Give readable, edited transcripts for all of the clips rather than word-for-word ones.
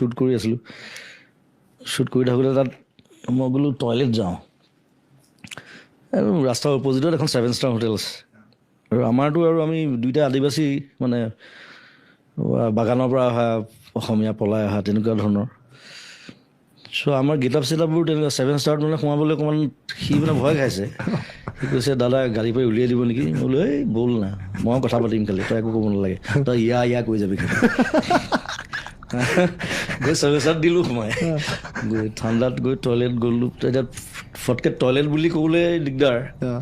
shoot কৰি আছিলোঁ shoot কৰি থাকোঁতে তাত মই বোলো টয়লেট যাওঁ আৰু ৰাস্তাৰ অপজিটত এখন 7 ষ্টাৰ হোটেল আছে আৰু আমাৰতো আৰু আমি দুইটা আদিবাসী মানে বাগানৰ পৰা অহা অসমীয়া পলাই অহা তেনেকুৱা ধৰণৰ চ' আমাৰ গেটআপ চেটআপবোৰ তেনেকুৱা 7 ষ্টাৰত মানে সোমাবলৈ অকণমান সি মানে ভয় খাইছে সি কৈছে দাদা গাড়ী পৰা উলিয়াই দিব নেকি মই বোলো এই ব'ল না মই কথা পাতিম খালি তই একো ক'ব নালাগে তই ইয়া কৈ যাবি খালি গৈ 7 ষ্টাৰত দিলোঁ সোমাই গৈ ঠাণ্ডাত গৈ টয়লেট গ'লোঁ এতিয়া ফটকৈ টয়লেট বুলি ক'বলৈ দিগদাৰ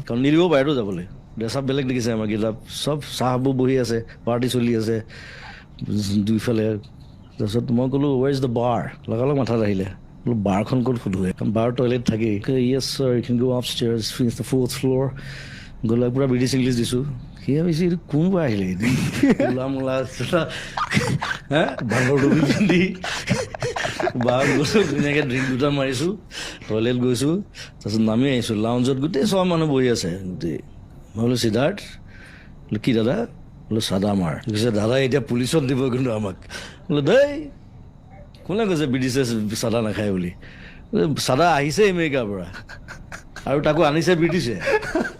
কাৰণ নিদিব পাৰেতো যাবলৈ ড্ৰেছ আপ বেলেগ দেখিছে আমাৰ গেটআপ চব চাহবোৰ বহি আছে পাৰ্টি চলি আছে দুইফালে তাৰপিছত মই ক'লোঁ ৱেৰ ইজ দ্য বাৰ লগালগ মাথাত আহিলে বোলো বাৰখন ক'ত সোধোৱে বাৰ টয়লেট থাকেই yes sir you can go up stairs finish the 4th floor গ'লে পূৰা ব্ৰিটিছ ইংলিছ দিছোঁ সি ভাবিছে এইটো কোনোবা আহিলে মোলা মোলা হা ভাঙৰ ডুবি পিন্ধি বাৰ গৈছোঁ ধুনীয়াকৈ ড্ৰিংক দুটা মাৰিছোঁ টয়লেট গৈছোঁ তাৰপিছত নামি আহিছোঁ লাউঞ্জত গোটেই চব মানুহ বহি আছে গোটেই মই বোলো সিদ্ধাৰ্থ বোলো কি দাদা বোলো চাদা মাৰ কৈছে দাদা এতিয়া পুলিচত দিব কিন্তু আমাক বোলো দেই কোনে কৈছে ব্ৰিটিছে চাদা নাখায় বুলি চাদা আহিছে আমেৰিকাৰ পৰা আৰু তাকো আনিছে ব্ৰিটিছে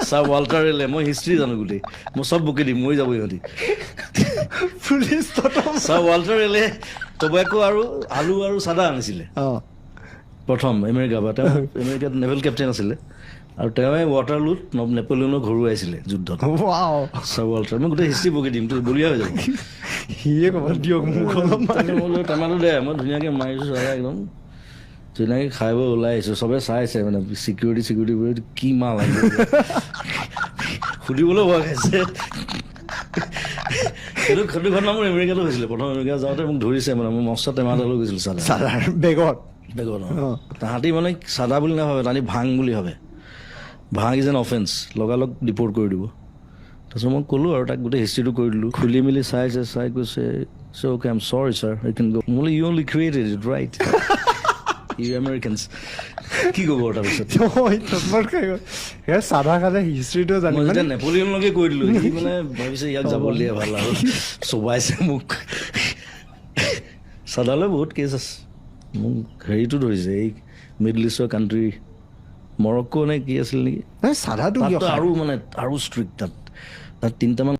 ছাৰ ৱাল্টাৰ ৰেলে মই হিষ্ট্ৰী জানো গোটেই মই চব বকি দিম মই যাব ইহঁতি পুলিচ ছাৰ ৱাল্টাৰ ৰেলে টবেকো আৰু আলু আৰু চাদা আনিছিলে প্ৰথম আমেৰিকাৰ পৰা তেওঁ আমেৰিকাত নেভেল কেপ্টেইন আছিলে আৰু তেওঁৱে ৱাটাৰলুত নেপলিয়নক হৰুৱাইছিলে যুদ্ধত ছাৰ ৱাল্টাৰ মই গোটেই হিষ্ট্ৰী বকি দিম তোৰ বলিয়া হৈ যাব সিয়ে ক'ব দিয়ক মোক মই টেমাটো দে মই ধুনীয়াকৈ মাৰিছোঁ চাদা একদম ধুনীয়াকৈ খাই বৈ ওলাই আহিছোঁ চবে চাইছে মানে চিকিউৰিটি কি মাল আহিব সুধিবলৈ ভয় খাইছে সেইটো ঘটনা মোৰ আমেৰিকাতো হৈছিলে প্ৰথম আমেৰিকা যাওঁতে মোক ধৰিছে মানে মই মস্ত টেমা এটা লৈ গৈছিলোঁ চাদা বেগত তাহাঁতি মানে চাদা বুলি নাভাবে তাহাঁতি ভাং বুলি ভাবে ভাং ইজ এন অফেন্স লগালগ ডিপৰ্ট কৰি দিব তাৰপিছত মই ক'লোঁ আৰু তাক গোটেই হিষ্ট্ৰীটো কৰি দিলোঁ খুলি মেলি চাই কৈছে so' okay I am sorry sir I can go বোলে you only created it right you Americans কি ক'ব তাৰপিছত চাদা খালে হিষ্ট্ৰীটো জানি মই যেতিয়া নেপলিয়নলৈকে কৈ দিলোঁ সি মানে ভাবিছে ইয়াক যাব দিয়ে ভাল আৰু চবাইছে মোক চাদালৈ বহুত কেছ আছে মোক হেৰিটো ধৰিছে এই মিডল ইষ্টৰ কাণ্ট্ৰি মৰক্কো নে কি আছিল নেকি চাদাটো আৰু মানে আৰু ষ্ট্ৰিক্ট তাত 3টামান